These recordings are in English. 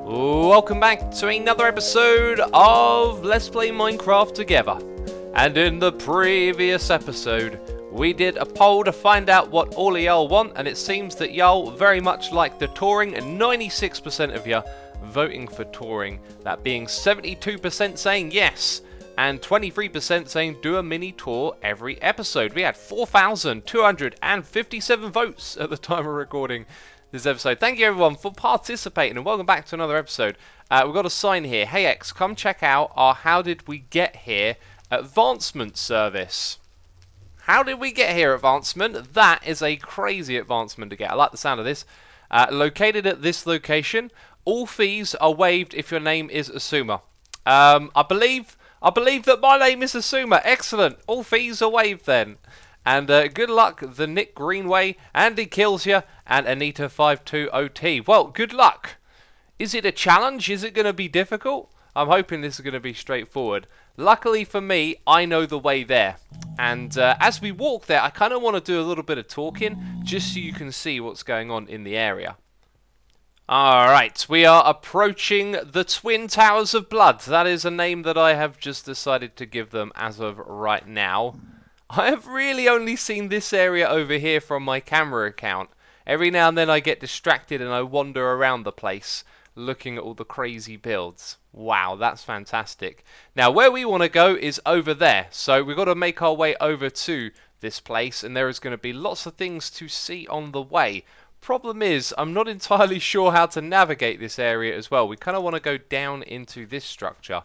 Welcome back to another episode of Let's Play Minecraft Together. And in the previous episode, we did a poll to find out what all of y'all want, and it seems that y'all very much like the touring, and 96% of you voting for touring, that being 72% saying yes, and 23% saying do a mini tour every episode. We had 4,257 votes at the time of recording this episode. Thank you everyone for participating, and welcome back to another episode. We've got a sign here. Hey X, come check out our How Did We Get Here advancement service. How did we get here advancement? That is a crazy advancement to get. I like the sound of this. Located at this location, all fees are waived if your name is Asuma. I believe that my name is Asuma. Excellent. All fees are waived then. And good luck, the Nick Greenway, Andy Kills Ya, and Anita52OT. Well, good luck. Is it a challenge? Is it going to be difficult? I'm hoping this is going to be straightforward. Luckily for me, I know the way there. And as we walk there, I kind of want to do a little bit of talking, just so you can see what's going on in the area. Alright, we are approaching the Twin Towers of Blood. That is a name that I have just decided to give them as of right now. I have really only seen this area over here from my camera account. Every now and then I get distracted and I wander around the place looking at all the crazy builds. Wow, that's fantastic. Now where we want to go is over there. So we've got to make our way over to this place, and there is going to be lots of things to see on the way. Problem is, I'm not entirely sure how to navigate this area as well. We kind of want to go down into this structure.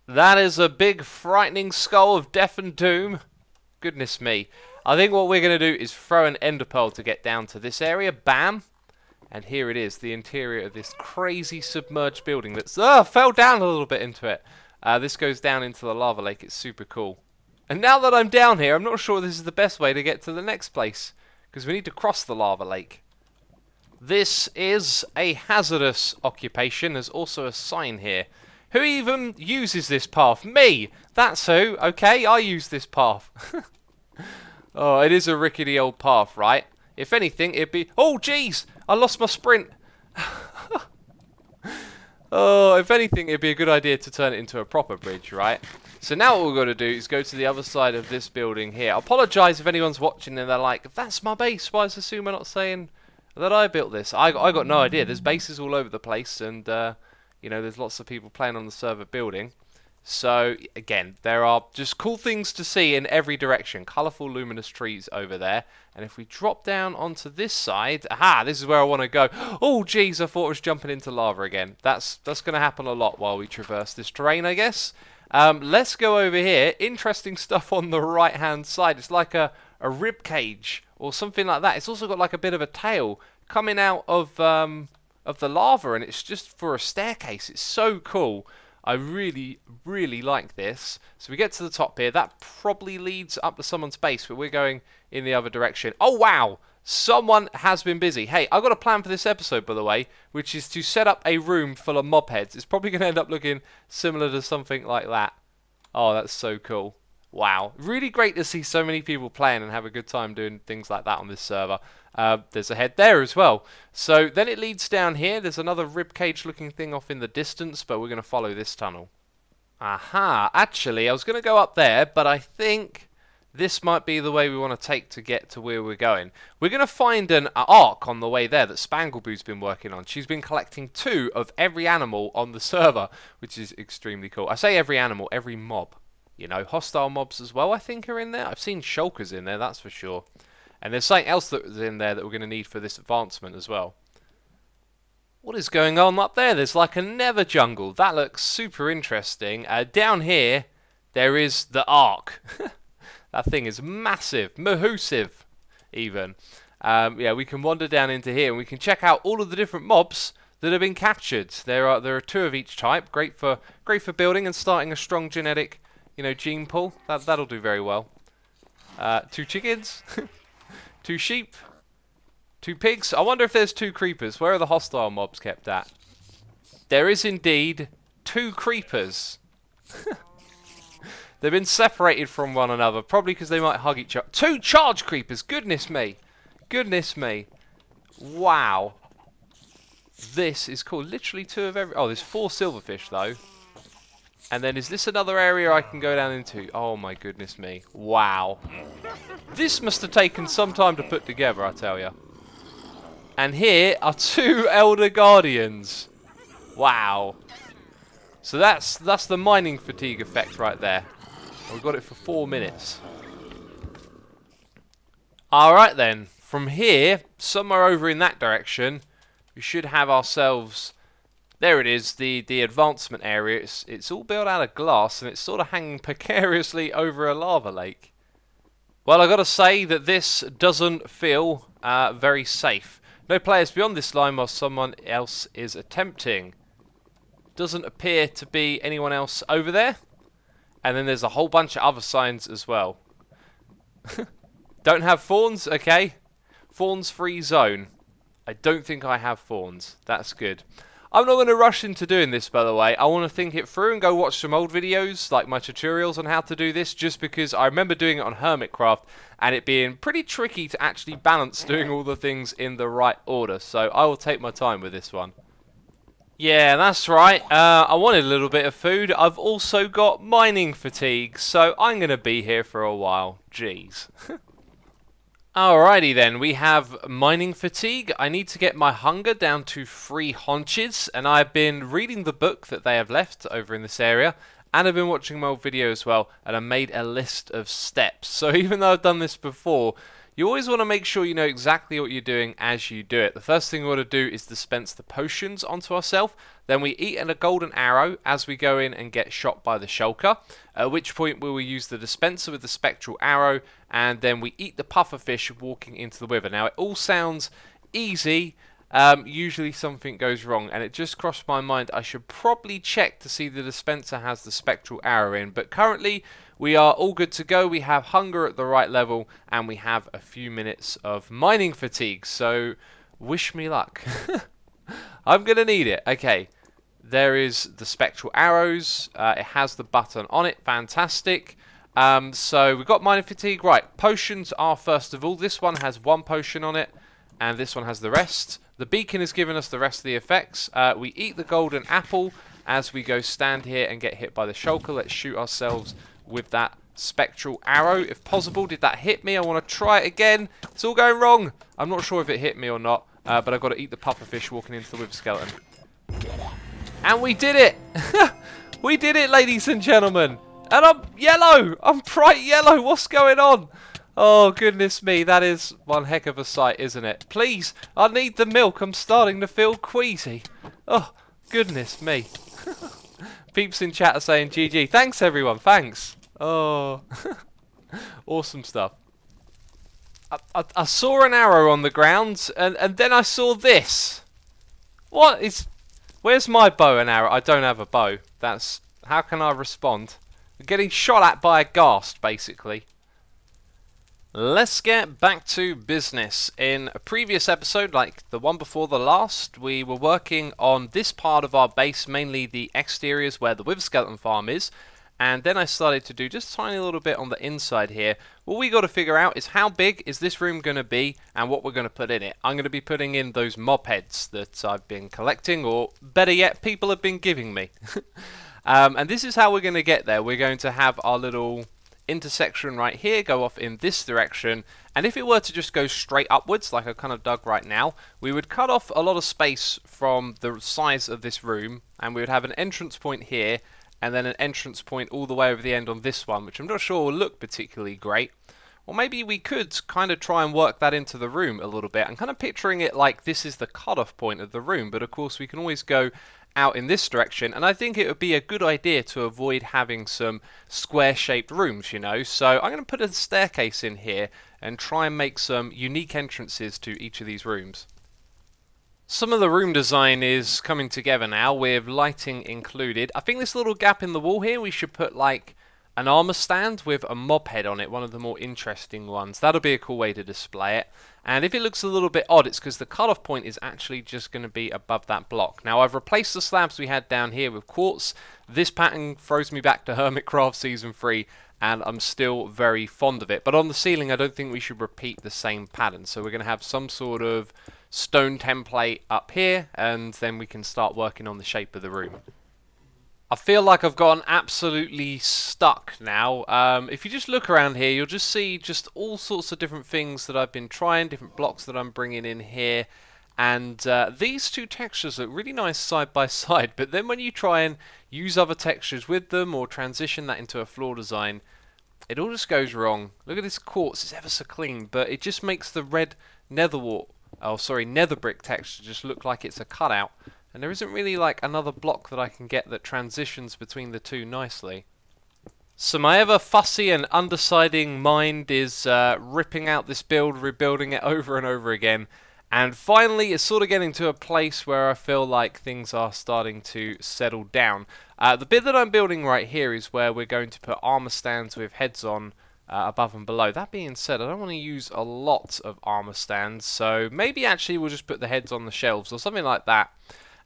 That is a big frightening skull of death and doom. Goodness me. I think what we're going to do is throw an ender pearl to get down to this area. Bam. And here it is, the interior of this crazy submerged building that's fell down a little bit into it. This goes down into the lava lake. It's super cool. And now that I'm down here, I'm not sure this is the best way to get to the next place, because we need to cross the lava lake. This is a hazardous occupation. There's also a sign here. Who even uses this path? Me! That's who. Okay, I use this path. Oh, it is a rickety old path, right? If anything, it'd be... Oh, jeez! I lost my sprint. Oh, if anything, it'd be a good idea to turn it into a proper bridge, right? So now what we've got to do is go to the other side of this building here. I apologise if anyone's watching and they're like, that's my base. Why is Asuma not saying that I built this? I got no idea. There's bases all over the place, and... you know, there's lots of people playing on the server building. So, again, there are just cool things to see in every direction. Colourful, luminous trees over there. And if we drop down onto this side... Aha! This is where I want to go. Oh, jeez, I thought I was jumping into lava again. That's going to happen a lot while we traverse this terrain, I guess. Let's go over here. Interesting stuff on the right-hand side. It's like a rib cage or something like that. It's also got like a bit of a tail coming out of the lava, and it's just for a staircase. It's so cool. I really, really like this. So we get to the top here. That probably leads up to someone's base, but we're going in the other direction. Oh, wow! Someone has been busy. Hey, I've got a plan for this episode, by the way, which is to set up a room full of mob heads. It's probably going to end up looking similar to something like that. Oh, that's so cool. Wow. Really great to see so many people playing and have a good time doing things like that on this server. There's a head there as well. So then it leads down here. There's another ribcage looking thing off in the distance, but we're going to follow this tunnel. Aha. Actually, I was going to go up there, but I think this might be the way we want to take to get to where we're going. We're going to find an ark on the way there that Spangleboo's been working on. She's been collecting 2 of every animal on the server, which is extremely cool. I say every animal, every mob. You know, hostile mobs as well, I think, are in there. I've seen shulkers in there, that's for sure. And there's something else that's in there that we're going to need for this advancement as well. What is going on up there? There's like a nether jungle. That looks super interesting. Down here, there is the Ark. That thing is massive. Mahoosive, even. Yeah, we can wander down into here and we can check out all of the different mobs that have been captured. There are 2 of each type. Great for building and starting a strong genetic, you know, gene pool. That'll do very well. 2 chickens. 2 sheep, 2 pigs. I wonder if there's 2 creepers. Where are the hostile mobs kept at? There is indeed 2 creepers. They've been separated from one another, probably because they might hug each other. 2 charge creepers. Goodness me. Goodness me. Wow. this is cool. Literally 2 of every... Oh, there's 4 silverfish, though. And then is this another area I can go down into? Oh, my goodness me. Wow. This must have taken some time to put together, I tell you. And here are 2 Elder Guardians. Wow. So that's the mining fatigue effect right there. We've got it for 4 minutes. Alright then. From here, somewhere over in that direction, we should have ourselves... There it is, the advancement area. It's all built out of glass and it's sort of hanging precariously over a lava lake. Well, I've got to say that this doesn't feel very safe. No players beyond this line while someone else is attempting. Doesn't appear to be anyone else over there. And then there's a whole bunch of other signs as well. Don't have fawns? Okay. Fawns free zone. I don't think I have fawns. That's good. I'm not going to rush into doing this, by the way. I want to think it through and go watch some old videos, like my tutorials on how to do this, just because I remember doing it on Hermitcraft and it being pretty tricky to actually balance doing all the things in the right order. So I will take my time with this one. Yeah, that's right. I wanted a little bit of food. I've also got mining fatigue, so I'm going to be here for a while. Jeez. Alrighty then, we have mining fatigue. I need to get my hunger down to 3 haunches, and I've been reading the book that they have left over in this area, and I've been watching my old video as well, and I made a list of steps. So even though I've done this before, you always want to make sure you know exactly what you're doing as you do it. The first thing we want to do is dispense the potions onto ourselves. Then we eat a golden arrow as we go in and get shot by the shulker. At which point we will use the dispenser with the spectral arrow. And then we eat the pufferfish walking into the river. Now it all sounds easy. Usually something goes wrong. And it just crossed my mind I should probably check to see the dispenser has the spectral arrow in. But currently... we are all good to go. We have hunger at the right level, and we have a few minutes of mining fatigue. So, wish me luck. I'm going to need it. Okay, there is the spectral arrows. It has the button on it. Fantastic. So, we've got mining fatigue. Right, potions are first of all. This one has 1 potion on it, and this one has the rest. The beacon is giving us the rest of the effects. We eat the golden apple as we go stand here and get hit by the shulker. Let's shoot ourselves with that spectral arrow, if possible. Did that hit me? I want to try it again. It's all going wrong. I'm not sure if it hit me or not, but I've got to eat the pufferfish walking into the wither skeleton. And we did it! We did it, ladies and gentlemen! And I'm yellow! I'm bright yellow! What's going on? Oh, goodness me. That is one heck of a sight, isn't it? Please, I need the milk. I'm starting to feel queasy. Oh, goodness me. Peeps in chat are saying GG. Thanks, everyone. Thanks. Oh, awesome stuff. I saw an arrow on the ground, and then I saw this. What is... Where's my bow and arrow? I don't have a bow. That's... How can I respond? I'm getting shot at by a ghast, basically. Let's get back to business. In a previous episode, like the one before the last, we were working on this part of our base, mainly the exteriors where the wither skeleton farm is. And then I started to do just a tiny little bit on the inside here. What we got to figure out is how big is this room going to be and what we're going to put in it. I'm going to be putting in those mob heads that I've been collecting, or better yet, people have been giving me. And this is how we're going to get there. We're going to have our little intersection right here go off in this direction, and if it were to just go straight upwards like I kind of dug right now, we would cut off a lot of space from the size of this room, and we would have an entrance point here and then an entrance point all the way over the end on this one, which I'm not sure will look particularly great. Or maybe we could kind of try and work that into the room a little bit. I'm kind of picturing it like this is the cutoff point of the room, but of course we can always go out in this direction, and I think it would be a good idea to avoid having some square-shaped rooms, you know. So I'm going to put a staircase in here and try and make some unique entrances to each of these rooms. Some of the room design is coming together now, with lighting included. I think this little gap in the wall here, we should put like an armor stand with a mob head on it, one of the more interesting ones. That'll be a cool way to display it. And if it looks a little bit odd, it's because the cutoff point is actually just going to be above that block. Now, I've replaced the slabs we had down here with quartz. This pattern throws me back to Hermitcraft Season 3, and I'm still very fond of it. But on the ceiling, I don't think we should repeat the same pattern. So we're going to have some sort of stone template up here, and then we can start working on the shape of the room. I feel like I've gotten absolutely stuck now. If you just look around here, you'll just see just all sorts of different things that I've been trying, different blocks that I'm bringing in here. And these two textures look really nice side by side, but then when you try and use other textures with them or transition that into a floor design, it all just goes wrong. Look at this quartz, it's ever so clean, but it just makes the red nether brick texture just look like it's a cutout. And there isn't really like another block that I can get that transitions between the two nicely. So my ever fussy and undeciding mind is ripping out this build, rebuilding it over and over again. And finally it's sort of getting to a place where I feel like things are starting to settle down. The bit that I'm building right here is where we're going to put armor stands with heads on above and below. That being said, I don't want to use a lot of armor stands, so maybe actually we'll just put the heads on the shelves or something like that.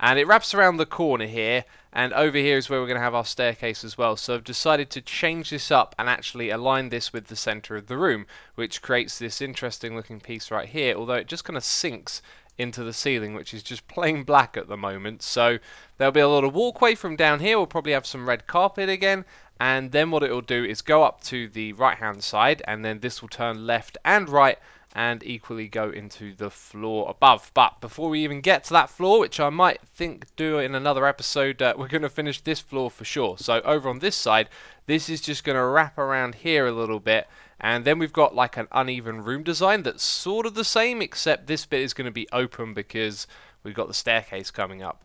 And it wraps around the corner here, and over here is where we're going to have our staircase as well. So I've decided to change this up and actually align this with the center of the room, which creates this interesting looking piece right here, although it just kind of sinks into the ceiling, which is just plain black at the moment. So there'll be a lot of walkway from down here. We'll probably have some red carpet again, and then what it will do is go up to the right hand side, and then this will turn left and right and equally go into the floor above. But before we even get to that floor, which I might do in another episode, we're going to finish this floor for sure. So over on this side, this is just going to wrap around here a little bit, and then we've got like an uneven room design that's sort of the same, except this bit is going to be open because we've got the staircase coming up.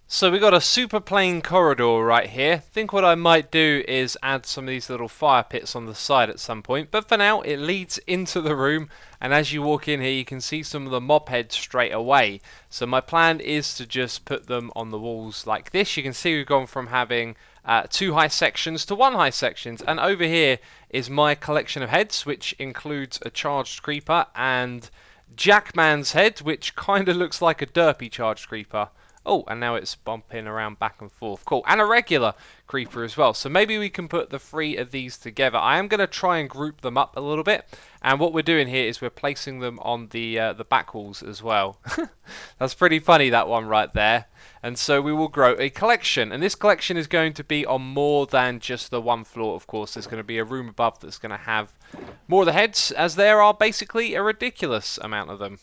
So we've got a super plain corridor right here. I think what I might do is add some of these little fire pits on the side at some point. But for now, it leads into the room. And as you walk in here, you can see some of the mob heads straight away. So my plan is to just put them on the walls like this. You can see we've gone from having 2 high sections to 1 high sections. And over here is my collection of heads, which includes a charged creeper and Jackman's head, which kind of looks like a derpy charged creeper. Oh, and now it's bumping around back and forth. Cool. And a regular creeper as well. So maybe we can put the 3 of these together. I am going to try and group them up a little bit. And what we're doing here is we're placing them on the back walls as well. That's pretty funny, that one right there. And so we will grow a collection. And this collection is going to be on more than just the 1 floor, of course. There's going to be a room above that's going to have more of the heads, as there are basically a ridiculous amount of them.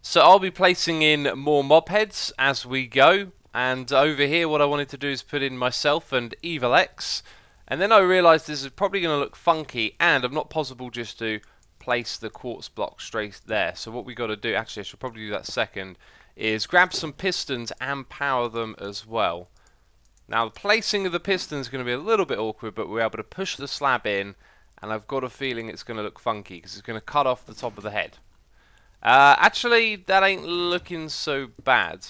So I'll be placing in more mob heads as we go, and over here what I wanted to do is put in myself and Evil X, and then I realised this is probably going to look funky, and I'm not possible just to place the quartz block straight there. So what we got to do, actually I should probably do that second, is grab some pistons and power them as well. Now the placing of the pistons is going to be a little bit awkward, but we're able to push the slab in, and I've got a feeling it's going to look funky because it's going to cut off the top of the head. Actually, that ain't looking so bad.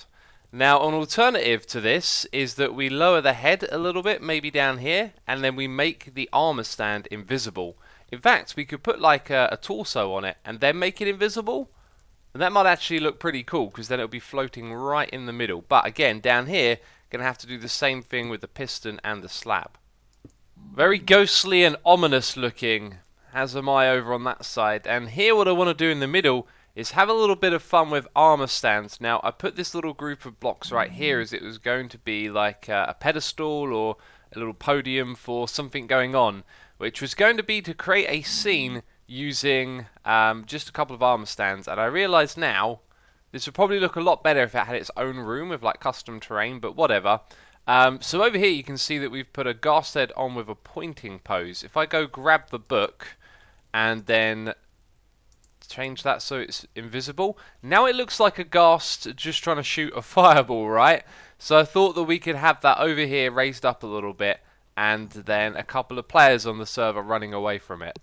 Now, an alternative to this is that we lower the head a little bit, maybe down here, and then we make the armor stand invisible. In fact, we could put like a torso on it and then make it invisible. And that might actually look pretty cool, because then it'll be floating right in the middle. But again, down here, going to have to do the same thing with the piston and the slab. Very ghostly and ominous looking, as am I over on that side. And here what I want to do in the middle is have a little bit of fun with armor stands. Now, I put this little group of blocks right here as it was going to be like a pedestal or a little podium for something going on, which was going to be to create a scene using just a couple of armor stands. And I realise now this would probably look a lot better if it had its own room with like custom terrain, but whatever. So over here you can see that we've put a ghast head on with a pointing pose. If I go grab the book and then change that so it's invisible, now it looks like a ghast just trying to shoot a fireball, right? So I thought that we could have that over here raised up a little bit, and then a couple of players on the server running away from it.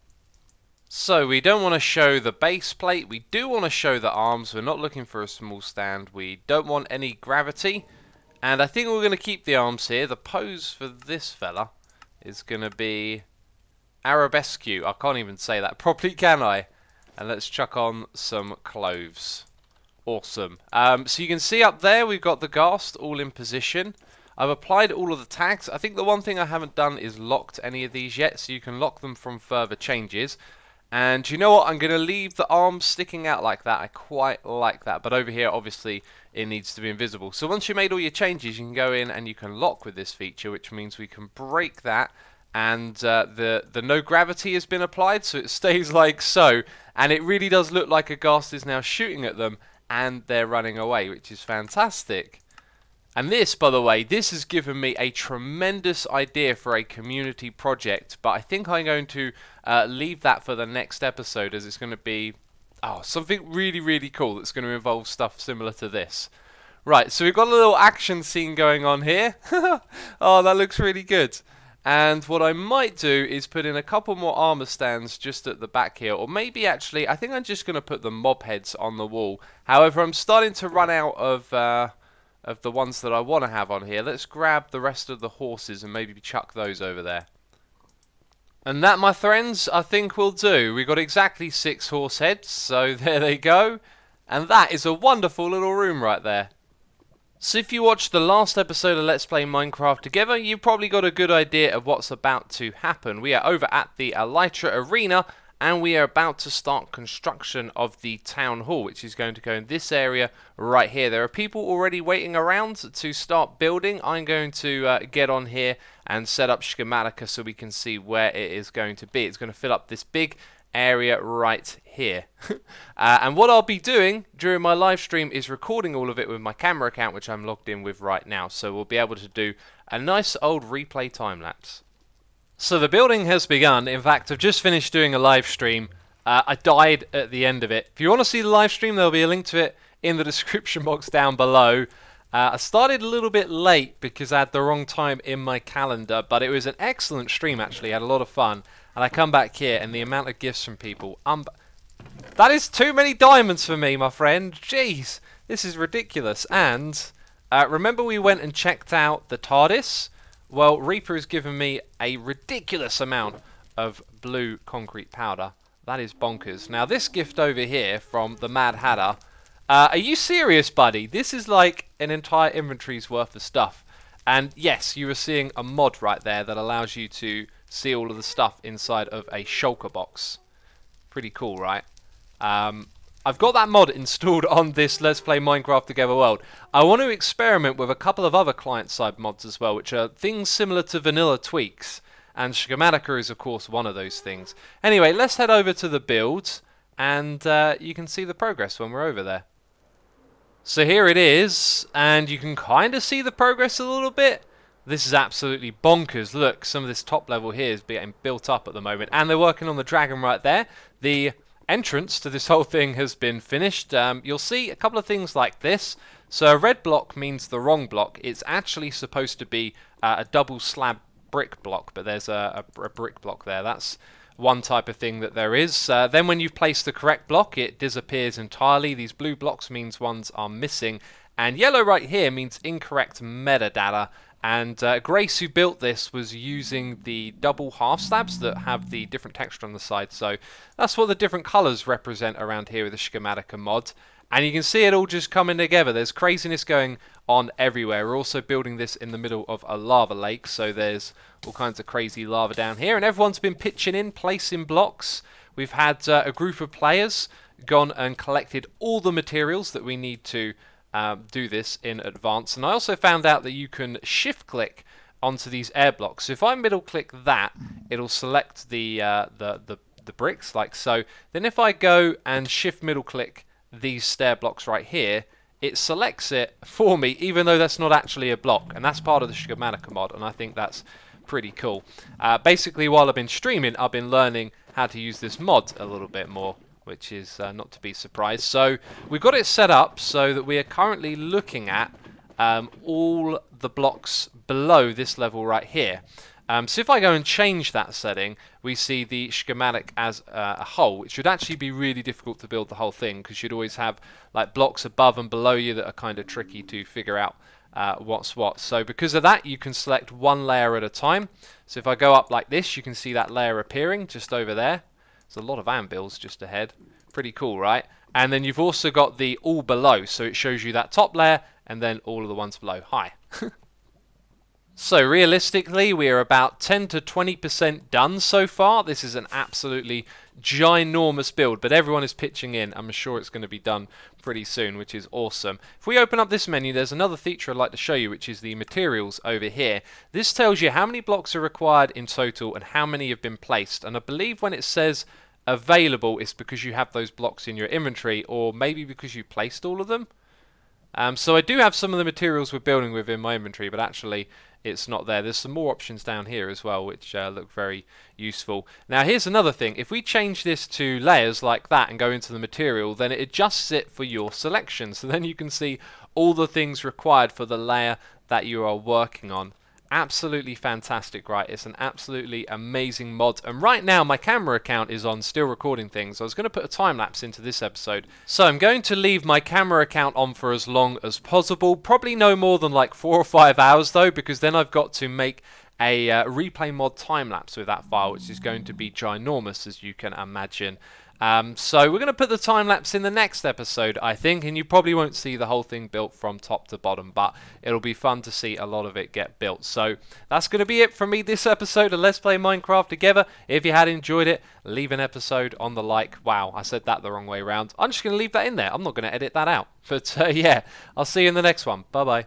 So we don't want to show the base plate, we do want to show the arms. We're not looking for a small stand, we don't want any gravity, and I think we're going to keep the arms here. The pose for this fella is going to be arabesque. I can't even say that properly, can I? And let's chuck on some cloves. Awesome. So you can see up there we've got the ghast all in position. I've applied all of the tags. I think the one thing I haven't done is locked any of these yet, so you can lock them from further changes. And you know what? I'm going to leave the arms sticking out like that. I quite like that. But over here, obviously, it needs to be invisible. So once you've made all your changes, you can go in and you can lock with this feature, which means we can break that. And the no gravity has been applied, so it stays like so. And it really does look like a ghast is now shooting at them, and they're running away, which is fantastic. And this, by the way, this has given me a tremendous idea for a community project, but I think I'm going to leave that for the next episode, as it's going to be something really, really cool that's going to involve stuff similar to this. Right, so we've got a little action scene going on here. Oh, that looks really good. And what I might do is put in a couple more armor stands just at the back here, or maybe actually, I think I'm just going to put the mob heads on the wall. However, I'm starting to run out of the ones that I want to have on here. Let's grab the rest of the horses and maybe chuck those over there. And that, my friends, I think will do. We've got exactly 6 horse heads, so there they go. And that is a wonderful little room right there. So if you watched the last episode of Let's Play Minecraft Together, you've probably got a good idea of what's about to happen. We are over at the Elytra Arena, and we are about to start construction of the town hall, which is going to go in this area right here. There are people already waiting around to start building. I'm going to get on here and set up Schematica so we can see where it is going to be. It's going to fill up this big area right here. And what I'll be doing during my live stream is recording all of it with my camera account, which I'm logged in with right now. So we'll be able to do a nice old replay time lapse. So the building has begun. In fact, I've just finished doing a live stream. I died at the end of it. If you want to see the live stream, there'll be a link to it in the description box down below. I started a little bit late because I had the wrong time in my calendar, but it was an excellent stream actually. I had a lot of fun. And I come back here and the amount of gifts from people. That is too many diamonds for me, my friend. Jeez, this is ridiculous. And remember we went and checked out the TARDIS? Well, Reaper has given me a ridiculous amount of blue concrete powder. That is bonkers. Now, this gift over here from the Mad Hatter. Are you serious, buddy? This is like an entire inventory's worth of stuff. And yes, you are seeing a mod right there that allows you to see all of the stuff inside of a shulker box. Pretty cool, right? I've got that mod installed on this Let's Play Minecraft Together world. I want to experiment with a couple of other client-side mods as well, which are things similar to vanilla tweaks. And Schematica is, of course, one of those things. Anyway, let's head over to the build, and you can see the progress when we're over there. So here it is, and you can kind of see the progress a little bit. This is absolutely bonkers. Look, some of this top level here is getting built up at the moment, and they're working on the dragon right there. The entrance to this whole thing has been finished. You'll see a couple of things like this. So a red block means the wrong block. It's actually supposed to be a double slab brick block, but there's a brick block there. That's one type of thing that there is. Then when you've placed the correct block, it disappears entirely. These blue blocks means ones are missing, and yellow right here means incorrect metadata. And Grace, who built this, was using the double half slabs that have the different texture on the side. So that's what the different colors represent around here with the Schematica mod. And you can see it all just coming together. There's craziness going on everywhere. We're also building this in the middle of a lava lake, so there's all kinds of crazy lava down here. And everyone's been pitching in, placing blocks. We've had a group of players gone and collected all the materials that we need to do this in advance. And I also found out that you can shift click onto these air blocks. So if I middle click that, it'll select the bricks like so. Then if I go and shift middle click these stair blocks right here, it selects it for me, even though that's not actually a block. And that's part of the Schematica mod, and I think that's pretty cool. Basically, while I've been streaming, I've been learning how to use this mod a little bit more, which is not to be surprised. So we've got it set up so that we are currently looking at all the blocks below this level right here. So if I go and change that setting, we see the schematic as a whole. It should actually be really difficult to build the whole thing, because you'd always have like blocks above and below you that are kind of tricky to figure out what's what. So because of that, you can select one layer at a time. So if I go up like this, you can see that layer appearing just over there. There's a lot of anvils just ahead. Pretty cool, right? And then you've also got the all below, so it shows you that top layer and then all of the ones below. Hi. So realistically, we are about 10 to 20% done so far. This is an absolutely ginormous build, but everyone is pitching in. I'm sure it's going to be done pretty soon, which is awesome. If we open up this menu, there's another feature I'd like to show you, which is the materials over here. This tells you how many blocks are required in total and how many have been placed. And I believe when it says available, it's because you have those blocks in your inventory, or maybe because you placed all of them. So I do have some of the materials we're building with in my inventory, but actually it's not there. There's some more options down here as well, which look very useful. Now here's another thing. If we change this to layers like that and go into the material, then it adjusts it for your selection. So then you can see all the things required for the layer that you are working on. Absolutely fantastic, right? It's an absolutely amazing mod, and right now my camera account is on still recording things. I was going to put a time lapse into this episode, so I'm going to leave my camera account on for as long as possible, probably no more than like 4 or 5 hours though, because then I've got to make a replay mod time lapse with that file, which is going to be ginormous, as you can imagine. So we're going to put the time lapse in the next episode, I think, and you probably won't see the whole thing built from top to bottom, but it'll be fun to see a lot of it get built. So that's going to be it from me this episode of Let's Play Minecraft Together. If you had enjoyed it, leave an episode on the like. Wow, I said that the wrong way around. I'm just going to leave that in there. I'm not going to edit that out. But yeah, I'll see you in the next one. Bye bye.